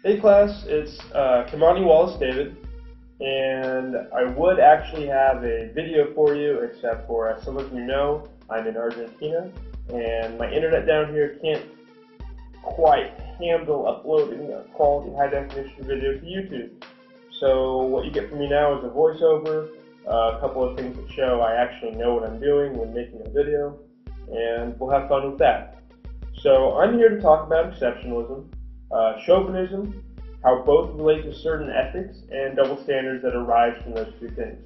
Hey class, it's Kimani Wallace-David, and I would actually have a video for you, except for, as some of you know, I'm in Argentina, and my internet down here can't quite handle uploading a quality high-definition video to YouTube. So what you get from me now is a voiceover, a couple of things that show I actually know what I'm doing when making a video, and we'll have fun with that. So I'm here to talk about exceptionalism, chauvinism, how both relate to certain ethics, and double standards that arise from those two things.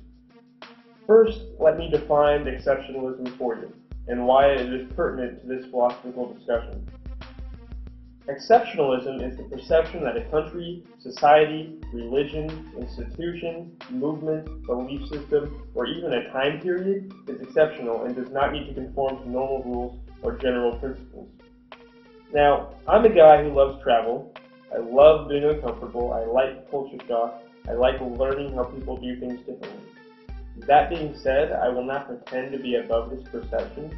First, let me define exceptionalism for you, and why it is pertinent to this philosophical discussion. Exceptionalism is the perception that a country, society, religion, institution, movement, belief system, or even a time period is exceptional and does not need to conform to normal rules or general principles. Now, I'm a guy who loves travel. I love being uncomfortable. I like culture shock. I like learning how people do things differently. That being said, I will not pretend to be above this perception.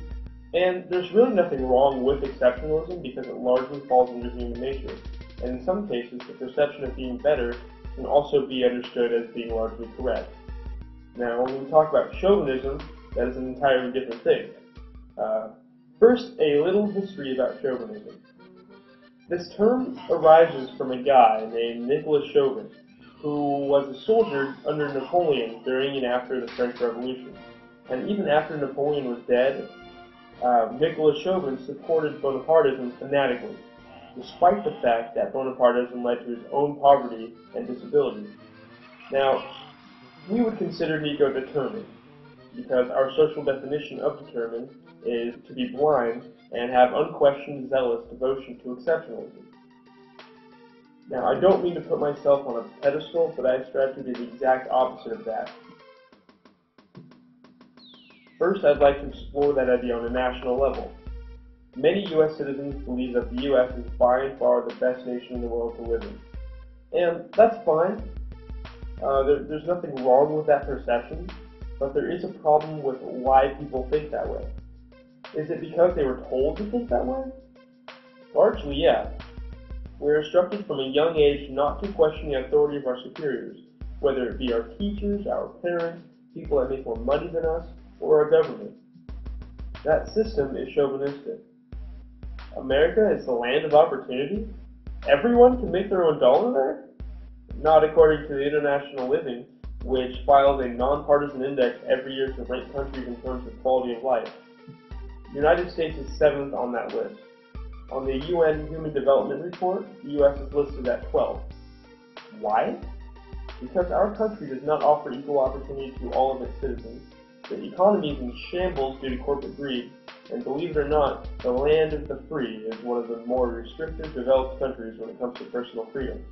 And there's really nothing wrong with exceptionalism because it largely falls under human nature. And in some cases, the perception of being better can also be understood as being largely correct. Now, when we talk about chauvinism, that is an entirely different thing. First, a little history about chauvinism. This term arises from a guy named Nicholas Chauvin, who was a soldier under Napoleon during and after the French Revolution. And even after Napoleon was dead, Nicholas Chauvin supported Bonapartism fanatically, despite the fact that Bonapartism led to his own poverty and disability. Now, we would consider Nico determined, because our social definition of determined is to be blind and have unquestioned zealous devotion to exceptionalism. Now, I don't mean to put myself on a pedestal, but I strive to do the exact opposite of that. First, I'd like to explore that idea on a national level. Many U.S. citizens believe that the U.S. is by and far the best nation in the world to live in. And that's fine. There's nothing wrong with that perception, but there is a problem with why people think that way. Is it because they were told to think that way? Largely, yeah. We're instructed from a young age not to question the authority of our superiors, whether it be our teachers, our parents, people that make more money than us, or our government. That system is chauvinistic. America is the land of opportunity? Everyone can make their own dollar there? Not according to the International Living, which files a nonpartisan index every year to rank countries in terms of quality of life. The United States is 7th on that list. On the UN Human Development Report, the U.S. is listed at 12. Why? Because our country does not offer equal opportunity to all of its citizens. The economy is in shambles due to corporate greed, and believe it or not, the land of the free is one of the more restrictive developed countries when it comes to personal freedom.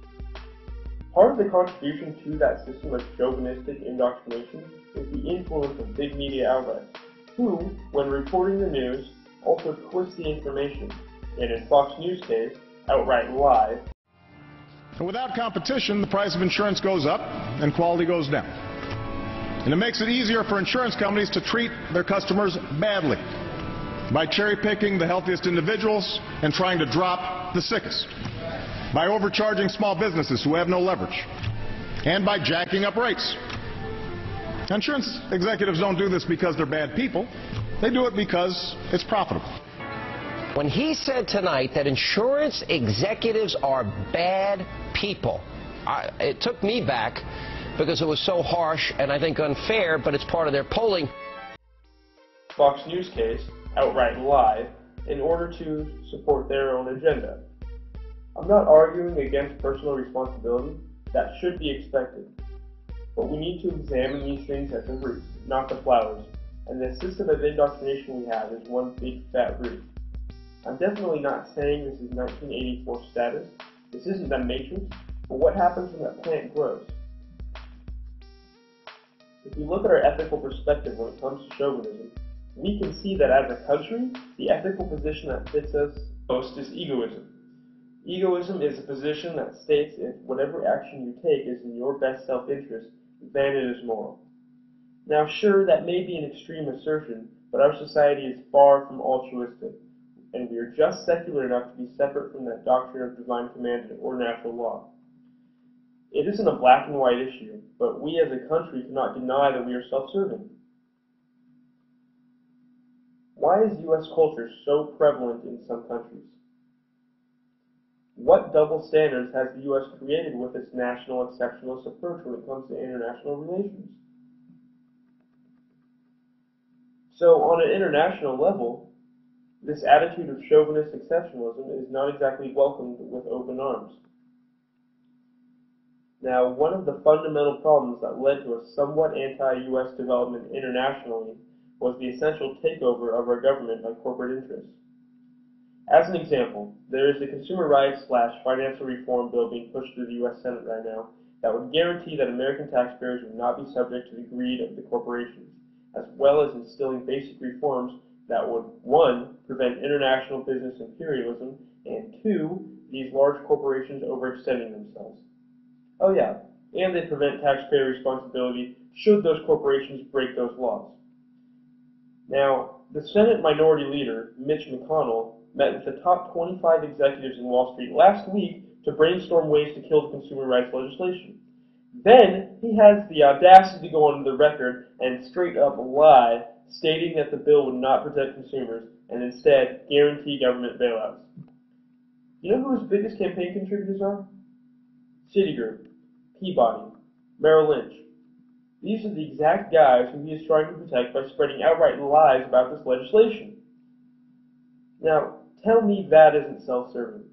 Part of the contribution to that system of chauvinistic indoctrination is the influence of big media outlets, who, when reporting the news, also twist the information, and in Fox News' case, outright lie. And without competition, the price of insurance goes up and quality goes down. And it makes it easier for insurance companies to treat their customers badly by cherry-picking the healthiest individuals and trying to drop the sickest, by overcharging small businesses who have no leverage, and by jacking up rates. Insurance executives don't do this because they're bad people. They do it because it's profitable. When he said tonight that insurance executives are bad people, it took me back because it was so harsh and I think unfair, but it's part of their polling. Fox News case, outright lie, in order to support their own agenda. I'm not arguing against personal responsibility. That should be expected. But we need to examine these things at the roots, not the flowers, and the system of indoctrination we have is one big fat root. I'm definitely not saying this is 1984 status. This isn't the Matrix, but what happens when that plant grows? If we look at our ethical perspective when it comes to chauvinism, we can see that as a country, the ethical position that fits us most is egoism. Egoism is a position that states if whatever action you take is in your best self-interest, then it is moral. Now sure, that may be an extreme assertion, but our society is far from altruistic. and we are just secular enough to be separate from that doctrine of divine command or natural law. It isn't a black and white issue, but we as a country cannot deny that we are self-serving. Why is U.S. culture so prevalent in some countries? What double standards has the U.S. created with its national exceptionalist approach when it comes to international relations? So, on an international level, this attitude of chauvinist exceptionalism is not exactly welcomed with open arms. Now, one of the fundamental problems that led to a somewhat anti-U.S. development internationally was the essential takeover of our government by corporate interests. As an example, there is a consumer rights/financial reform bill being pushed through the U.S. Senate right now that would guarantee that American taxpayers would not be subject to the greed of the corporations, as well as instilling basic reforms that would, 1, prevent international business imperialism, and 2, these large corporations overextending themselves. Oh yeah, and they prevent taxpayer responsibility should those corporations break those laws. Now, the Senate Minority Leader, Mitch McConnell, met with the top 25 executives in Wall Street last week to brainstorm ways to kill the consumer rights legislation. Then, he has the audacity to go on the record and straight up lie, stating that the bill would not protect consumers and instead guarantee government bailouts. You know who his biggest campaign contributors are? Citigroup, Peabody, Merrill Lynch. These are the exact guys who he is trying to protect by spreading outright lies about this legislation. Now, tell me that isn't self-serving.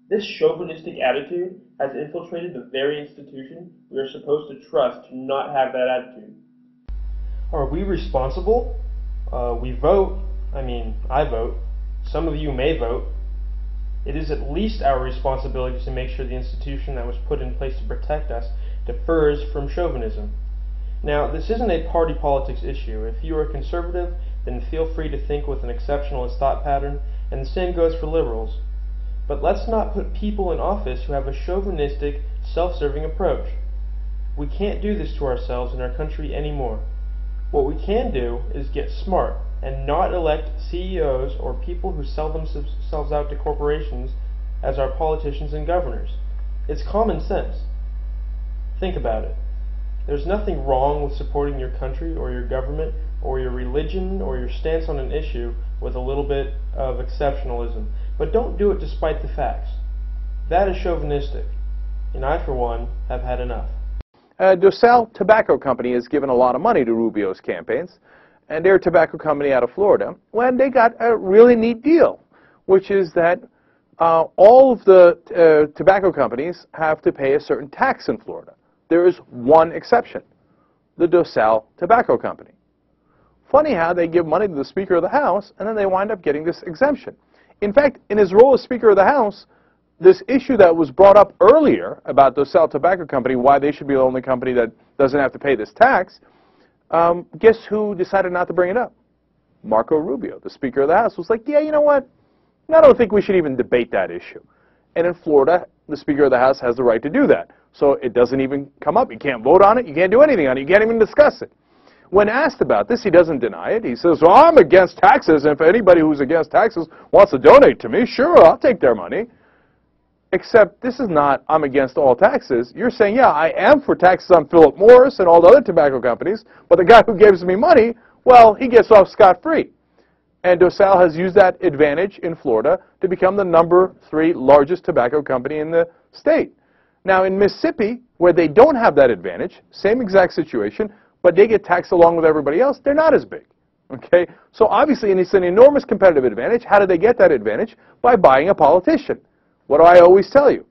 This chauvinistic attitude has infiltrated the very institution we are supposed to trust to not have that attitude. Are we responsible? We vote. I vote. Some of you may vote. It is at least our responsibility to make sure the institution that was put in place to protect us differs from chauvinism. Now, this isn't a party politics issue. If you are a conservative, then feel free to think with an exceptionalist thought pattern, and the same goes for liberals. But let's not put people in office who have a chauvinistic, self-serving approach. We can't do this to ourselves and our country anymore. What we can do is get smart and not elect CEOs or people who sell themselves out to corporations as our politicians and governors. It's common sense. Think about it. There's nothing wrong with supporting your country or your government or your religion or your stance on an issue with a little bit of exceptionalism. But don't do it despite the facts. That is chauvinistic. And I, for one, have had enough. DeSalle Tobacco Company has given a lot of money to Rubio's campaigns, and they're a tobacco company out of Florida, when they got a really neat deal, which is that all of the tobacco companies have to pay a certain tax in Florida. There is one exception, the DeSalle Tobacco Company. Funny how they give money to the Speaker of the House, and then they wind up getting this exemption. In fact, in his role as Speaker of the House, this issue that was brought up earlier about DeSalle Tobacco Company, why they should be the only company that doesn't have to pay this tax, guess who decided not to bring it up? Marco Rubio, the Speaker of the House, was like, yeah, you know what? I don't think we should even debate that issue. And in Florida, the Speaker of the House has the right to do that. So it doesn't even come up. You can't vote on it. You can't do anything on it. You can't even discuss it. When asked about this, he doesn't deny it. He says, well, I'm against taxes, and if anybody who's against taxes wants to donate to me, sure, I'll take their money. Except this is not, I'm against all taxes. You're saying, yeah, I am for taxes on Philip Morris and all the other tobacco companies, but the guy who gives me money, well, he gets off scot-free. And DeSalle has used that advantage in Florida to become the #3 largest tobacco company in the state. Now, in Mississippi, where they don't have that advantage, same exact situation, but they get taxed along with everybody else, they're not as big. Okay? So obviously, and it's an enormous competitive advantage. How did they get that advantage? By buying a politician. What do I always tell you?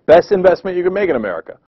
Best investment you can make in America.